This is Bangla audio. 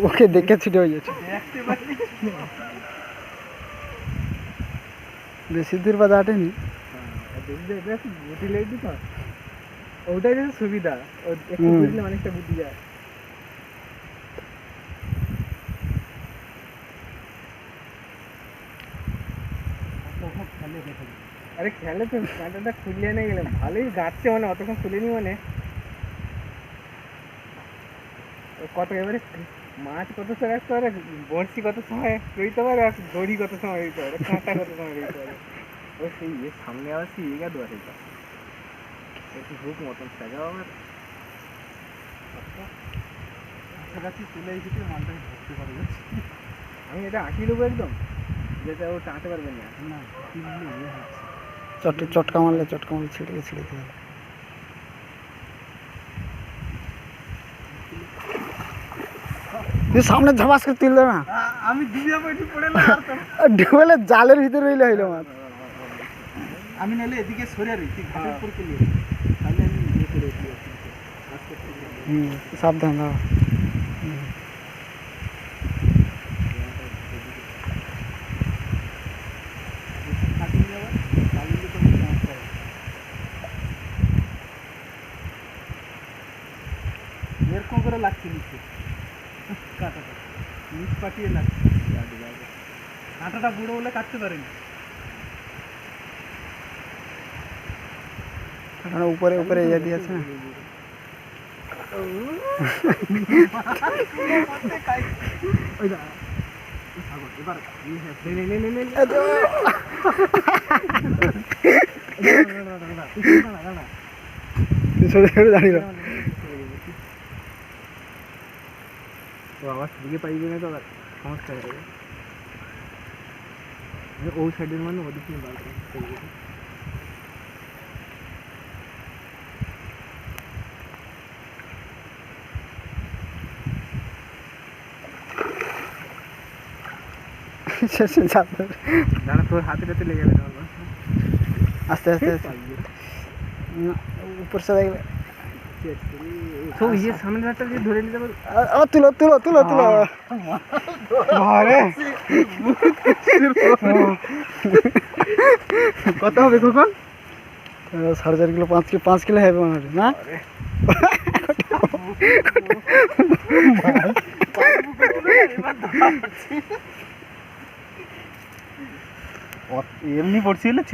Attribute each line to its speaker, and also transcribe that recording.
Speaker 1: ওকে দেখে ছুটে হয়ে যাচ্ছে। বেশি দূর বা দাঁটেনি।
Speaker 2: গুটি লেগে তো ওটাই সুবিধা, একটু বুঝলে অনেকটা বুদ্ধি যায়। আরে খেলে তো কাঁটাটা খুলিয়ে নিয়ে গেলাম, ভালোই গাচ্ছে মানে, অতক্ষণ খুলিনি মানে। কত এবারে মাছ কত সময় রাখতে পারে, বড়শি কত সময় রইতে পারে, আর দড়ি কত সময় রইতে পারে, কাঁটা কত সময় রইতে পারে। ও সেই সামনে আবার সিগা দোয়া সেটা একটু হুক মতন সাজাও আমার কাছাকাছি চলে এসেছে, মালটাকে ধরতে পারবে। আমি এটা আঁকিয়ে দেবো একদম, যেটা ও টানতে পারবে না।
Speaker 1: চটকা মারলে ছিঁড়ে ছিঁড়ে দেবে। সামনে ঝামাস করে তুললে না,
Speaker 2: আমি
Speaker 1: ডুবেলে জালের ভিতরে রইলে হইলো মাছ।
Speaker 2: আমি নাহলে এদিকে সরে রই, তুই ঘাটের উপর কে নিয়ে তাহলে আমি ইয়ে করে
Speaker 1: সাবধান দাও।
Speaker 2: এরকম করে লাগছে নিচে, কাঁটাটা নিচ পাঠিয়ে লাগছে। কাঁটাটা বুড়ো বলে কাটতে পারেনি।
Speaker 1: উপরে উপরে ইয়ে দিয়েছে না। দাঁড়িয়ে
Speaker 2: আবার দিকে পাইবে না তো আবার সমস্যা হয়ে যাবে। ওই সাইডের মানে ওদিকে বার করবে। দাঁড়া, তোর হাতে টাতে লেগে যাবে।
Speaker 1: আস্তে আস্তে উপর সে দেখলে
Speaker 2: তো ইয়ে সামনে রাতটা দিয়ে ধরে নিতে পারো।
Speaker 1: তুলো তুলো তুলো তুলো।
Speaker 2: কত হবে কখন?
Speaker 1: 4.5 কিলো 5 কিলো হবে মনে হয় না।
Speaker 2: এমনি পড়ছিল।